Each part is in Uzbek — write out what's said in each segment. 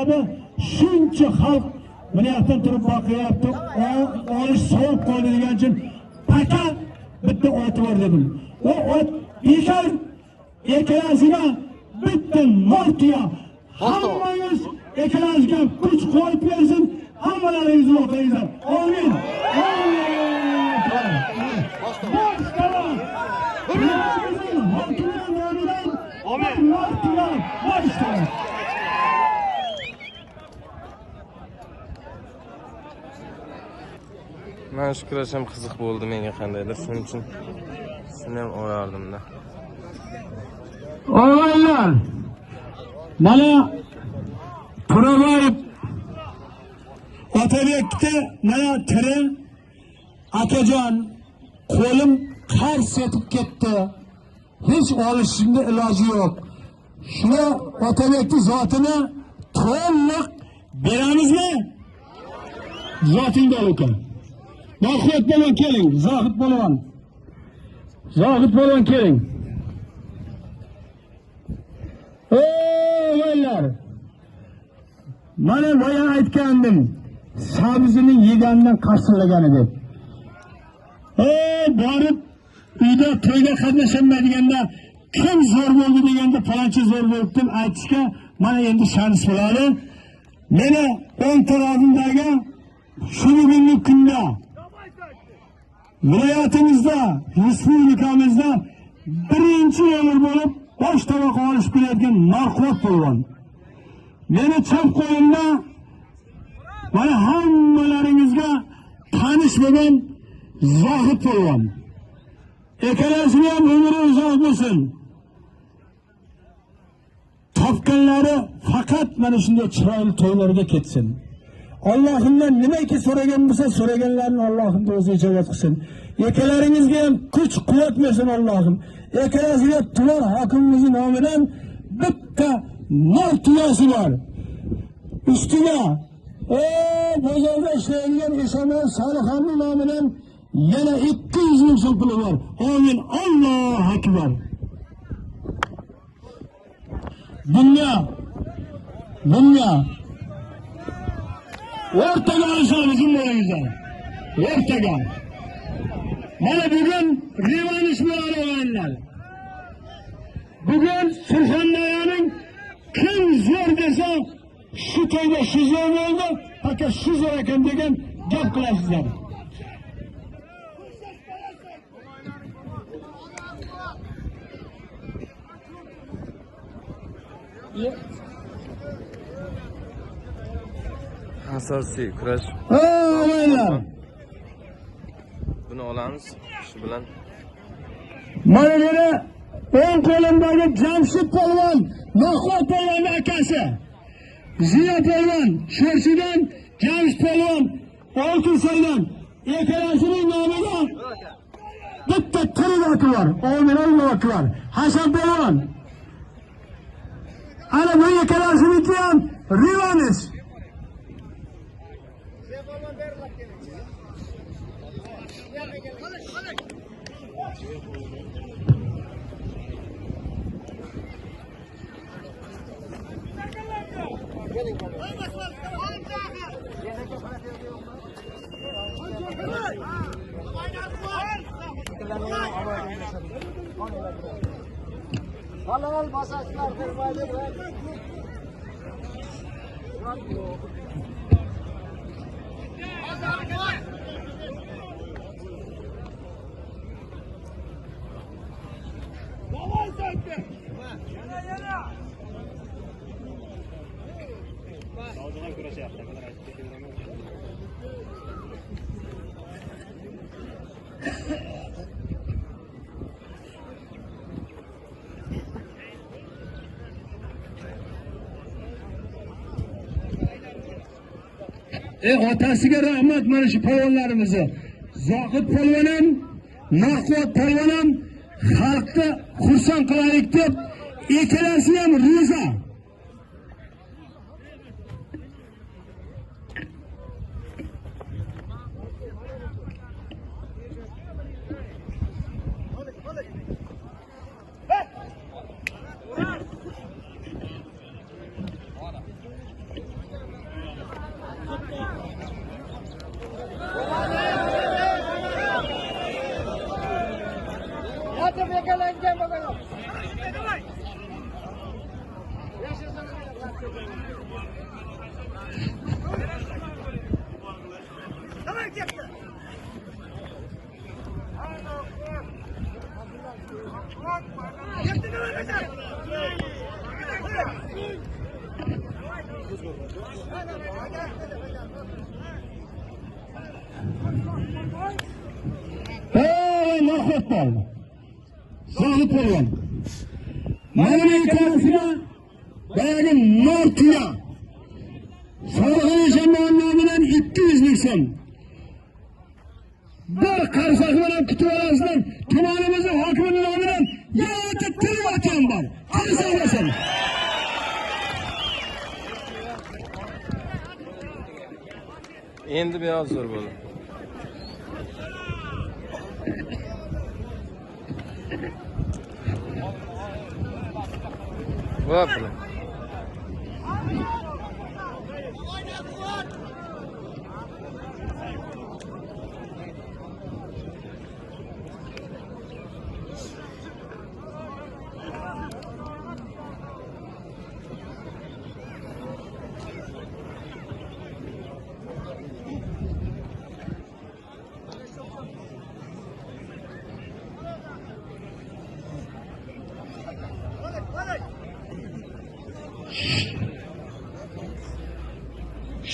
sababi shuncha xalq bu yoqdan turib boqyapti, olish sovuq qoldi degan uchun faqat bitta ot bor dedim. O ot bekor ekanasiga bitta mortiya. Hammangiz ekanasiga kuch qo'yib bersin, hammalaringizni o'qingizlar. Amin. Men shu kurashim qiziq bo'ldi menga qandaydir, shuning uchun shuni ham o'ylardim-da. O'g'illar, mana To'raboyev Otabekda mana tiri akajon qo'lim qars etib ketdi. Hech olishimda iloji yo'q. Shuna Otabekning zotini to'liq beramizmi? Zotingda ekan. Mahmud bo'lon keling, Zohid bo'lon. Zohid bo'lon keling. O'g'illar. Mana boya aytgandim, sabzining yeganidan qarsillagan deb. Borib uyda to'yga qatnashamaydiganda kim zo'r bo'ldi deganda falonchi zo'r bo'ldi deb aytishga mana endi shans bo'ladi. Meni o'ng tarafimdagi shu bugungi kunda viloyatimizda, respublikamizda birinchi nomor bo'lib bosh tovoq olish biladigan Marqot polvon. Meni chap qo'limda mana hammalaringizga tanish bo'lgan Zohid polvon. Ekalasining ham umri uzoq bo'lsin. Topganlari faqat mana shunday chiroyli to'ylarga ketsin. Allohimdan nimaki so'ragan bo'lsa, so'raganlarni Allohim o'zi ijobat qilsin. Ekalaringizga ham kuch quvvat bersin Allohim. Ekalasiga tuman hokimimizning nomidan bitta nor tuyasi bor. Ustiga bozorda ishlaydigan Esonboy Solixonning nomidan yana 200 ming so'm puli bor. Amin. Allohu akbar. Bunga o'rtaga olishamiz bo'lingizlar. O'rtaga. Mana bugun revansh bo'ladi o'g'illar. Bugun Surxondaryoning kim zo'r desa, shu to'yda shu zo'r bo'ldi, faqat shu zo'r ekan degan gap qilasizlar. Asosiy kurash. O'g'illar. Buni olamiz shu bilan. Mana meni o'ng qo'limdagi Jamshid polvon, Mahmud polvonning akasi. Ziyo polvon, Sho'rshidan Jamshid polvon, Oltinsaydan ekalasining nomiga bitta tirnoqi bor. Amin. Allohu akbar. Hasan polvon. Ana bu ekalasiniki ham revansh. Halal masajlar vermeli. Otasiga rahmat mana shu polvonlarimizni. Zohid polvon ham, Mahmud polvon ham xalqni xursand qilaylik deb ikkalasi ham ro'za. Mahmut var. Zahit olun. Manevi karşısına bayağı Nortu'ya Salih Cema'nın namından 200 milyon. Bu karşılıkların kutu arasından tumanımızın hakiminin namından yağıtı tırı atan var. Hadi sağlasın. Endi biraz zor bo'ldi. Vapla.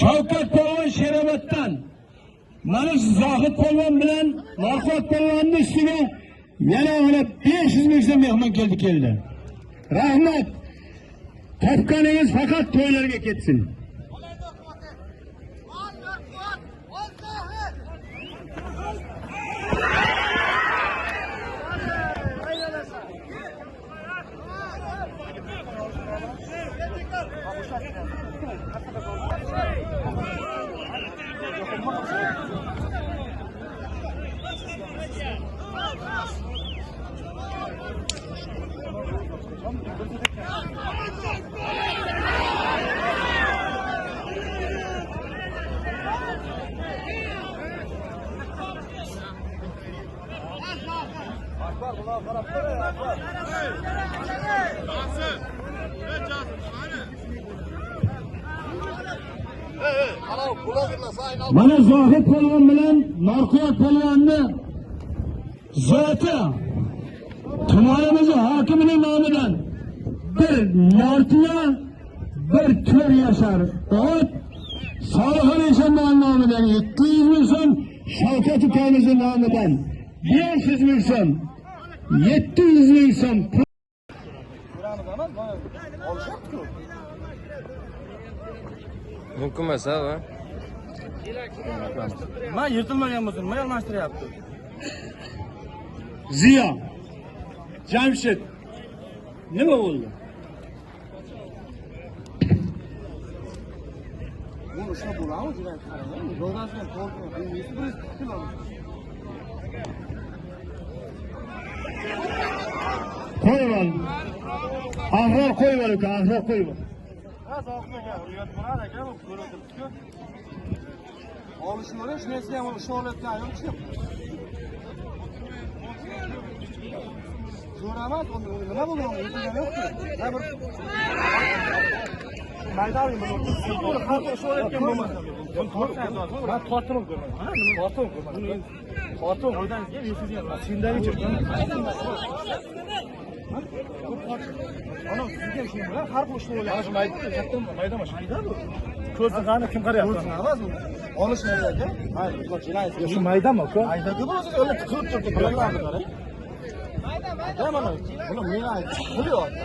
Shavkat Polvon Sheroboddan mana shu Zohid Polvon bilan Norqot Polvonni ustiga yana 500 ming so'm mehmon keldi. Rahmat. Topganingiz faqat to'ylarga ketsin. Mana Zohid Polvon bilan Norqot Polvonni zoti tumanimiz hokimining nomidan bir Nortiya, bir To'r yashar ot Solixon Eshonboy nomidan 200 ming so'm, Shavkat ukamizning nomidan 500 ming so'm, 700 ming so'm. Mumkin emas, ha? Ben yırtılmayan mısın? Ne yanlıştır yaptı? Ziya, Jamshid, nima bo'ldi? Bunu şuna bulamı diye kararım. Yoldan sonra korkuyorum. Bu nesi burası tutuyor? Qo'yval. Ahroq qo'yval uka, ahroq qo'yval. Ha, sağlıklı ya. Uyat buna da gel. Böyle oturup. Oluşuyor. Şu nesi ya? Şu olaydan yok çıkıp. Zoramaz onu. Ne bu? Yüzünden yok ki. Ha bir. Maydavi bunu. Bunu kalkıp şu olaydan bulmaz. Bunu korkmayın. Ben torturum görmem. Ha? Torturum görmem. Torturum. Oradan gel. Yüzünden yok. Şimdiden çıktım. Ana sizga shu bilan har bir ishni o'ylayapsiz. Mayda bu. Ko'rsin qani kim qarayapti? Ko'rsin emas bu. Olish nerada? Hayır, bu jilaysi. Shu maydami uka? Mayda-ku bu o'zi o'ylab qilib turibdi. Mayda. Mana buni men aytdim. Qilyapti.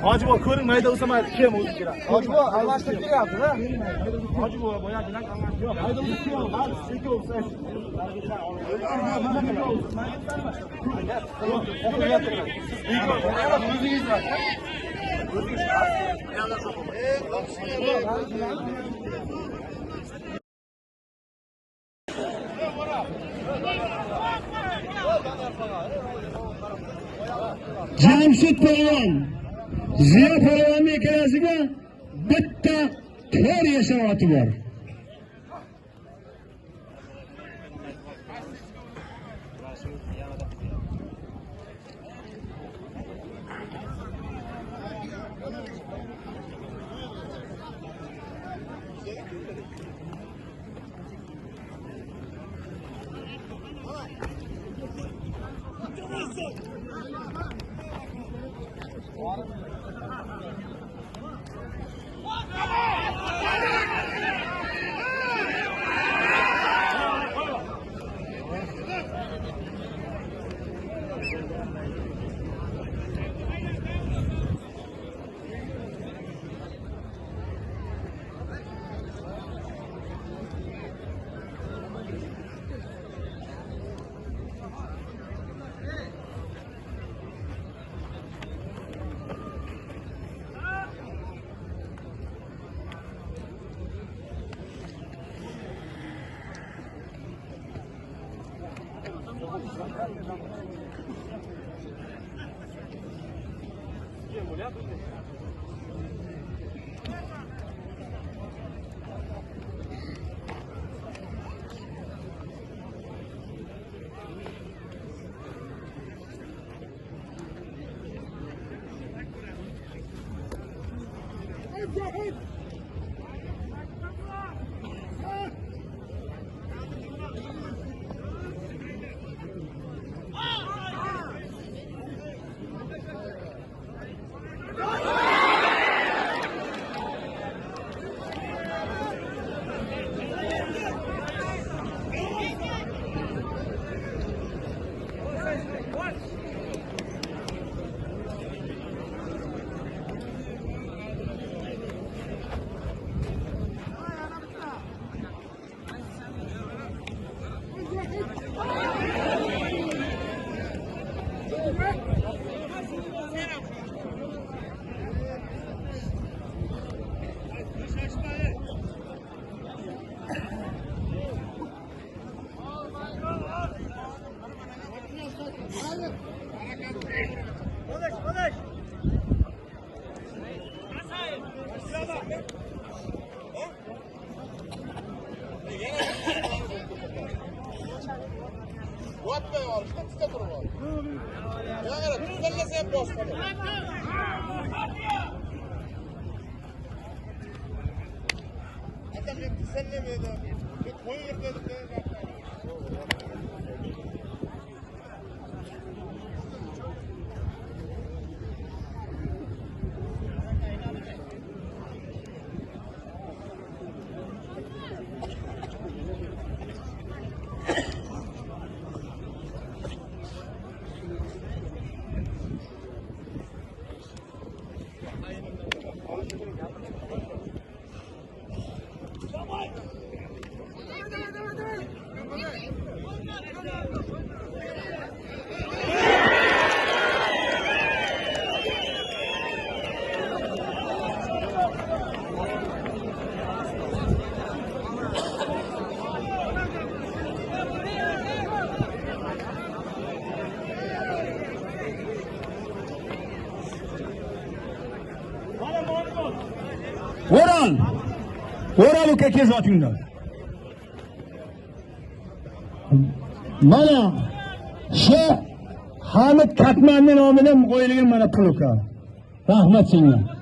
Hojibo ko'ring mayda bo'lsa mayda kim o'zi kerak. Hojibo almashtirib beryapti-da. Hojibo boyagidan almashtirib. Yo'q, mayda bo'lsa yo'q. Hali sizga bo'lsa. Jamshid Polvon, Ziyo Polvonning ikkalasiga bitta To'r yashavoti bor. O'ral uka kezyapinglar. Mana shu Hamid Katmanning nomidan qo'yilgan mana pul uka. Rahmat senga.